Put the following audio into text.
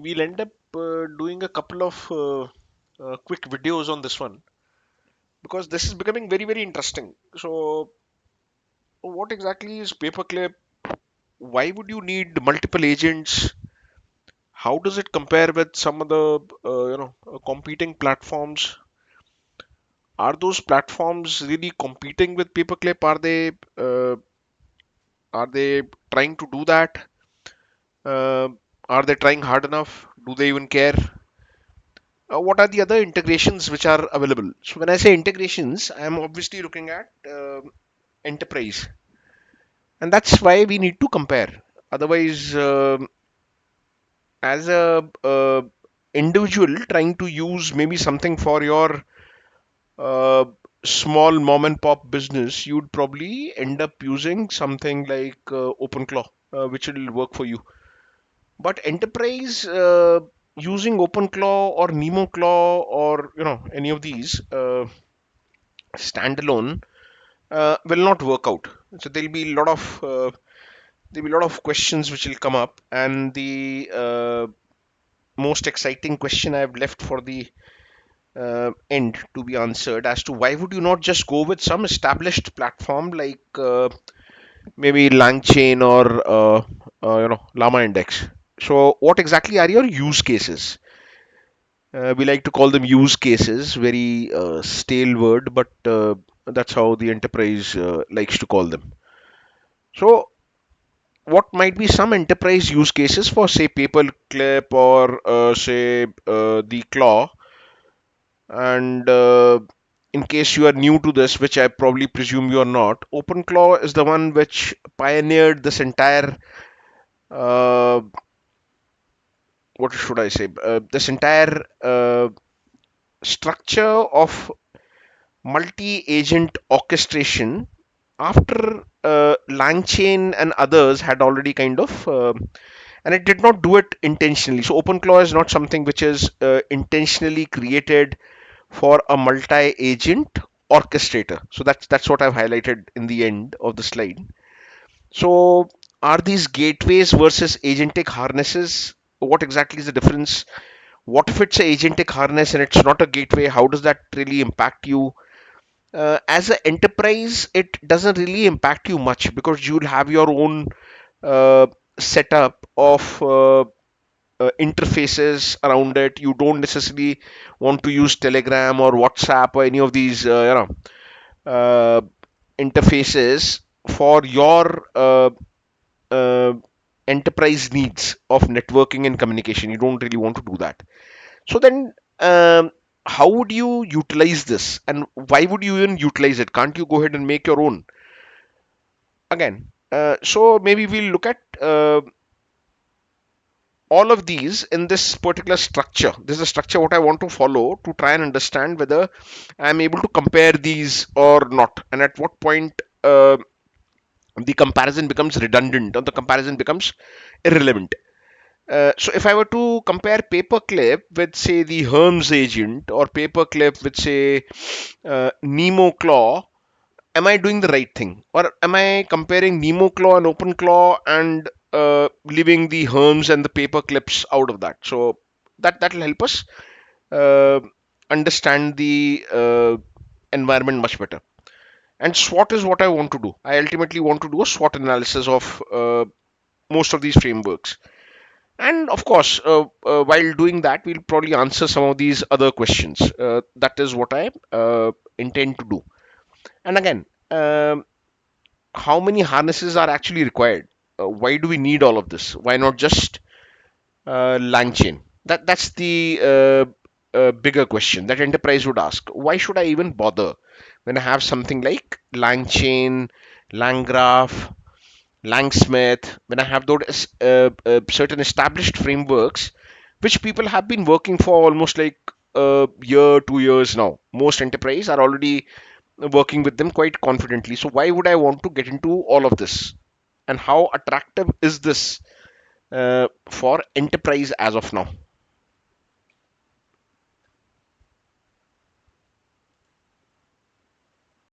we'll end up doing a couple of quick videos on this one because this is becoming very, very interesting. So, what exactly is Paperclip? Why would you need multiple agents? How does it compare with some of the competing platforms? Are those platforms really competing with Paperclip? Are they trying to do that? Uh, are they trying hard enough? Do they even care? What are the other integrations which are available? So when I say integrations, I am obviously looking at enterprise, and that's why we need to compare. Otherwise, as a individual trying to use maybe something for your uh, small mom and pop business, you'd probably end up using something like OpenClaw, which will work for you. But enterprise using OpenClaw or NemoClaw or any of these standalone will not work out. So there'll be a lot of questions which will come up, and the most exciting question I've left for the end to be answered as to why would you not just go with some established platform like maybe LangChain or Llama Index. So what exactly are your use cases? We like to call them use cases, very stale word, but that's how the enterprise likes to call them. So what might be some enterprise use cases for say Paperclip or say the Claw? And in case you are new to this, which I probably presume you are not, OpenClaw is the one which pioneered this entire uh, what should I say? This entire structure of multi-agent orchestration after LangChain and others had already kind of, and it did not do it intentionally. So OpenClaw is not something which is intentionally created for a multi-agent orchestrator. So that's what I've highlighted in the end of the slide. So are these gateways versus agentic harnesses? What exactly is the difference? What if it's an agentic harness and it's not a gateway? How does that really impact you? As an enterprise, it doesn't really impact you much because you'll have your own uh, setup of interfaces around it. You don't necessarily want to use Telegram or WhatsApp or any of these uh, interfaces for your uh, enterprise needs of networking and communication. You don't really want to do that. So then, how would you utilize this, and why would you even utilize it? Can't you go ahead and make your own again? So maybe we'll look at all of these in this particular structure. This is a structure what I want to follow to try and understand whether I'm able to compare these or not, and at what point the comparison becomes redundant or the comparison becomes irrelevant. So if I were to compare Paperclip with say the Hermes agent or Paperclip with say NemoClaw, am I doing the right thing, or am I comparing NemoClaw and OpenClaw and leaving the Herms and the Paperclips out of that? So that'll help us uh, understand the environment much better. And SWOT is what I want to do. I ultimately want to do a SWOT analysis of most of these frameworks. And of course, while doing that, we'll probably answer some of these other questions. That is what I intend to do. And again, how many harnesses are actually required? Why do we need all of this? Why not just LangChain? That's the bigger question that enterprise would ask. Why should I even bother when I have something like LangChain, LangGraph, Langsmith, when I have those certain established frameworks which people have been working for almost like a year, 2 years now. Most enterprise are already working with them quite confidently. So why would I want to get into all of this? And how attractive is this for enterprise as of now?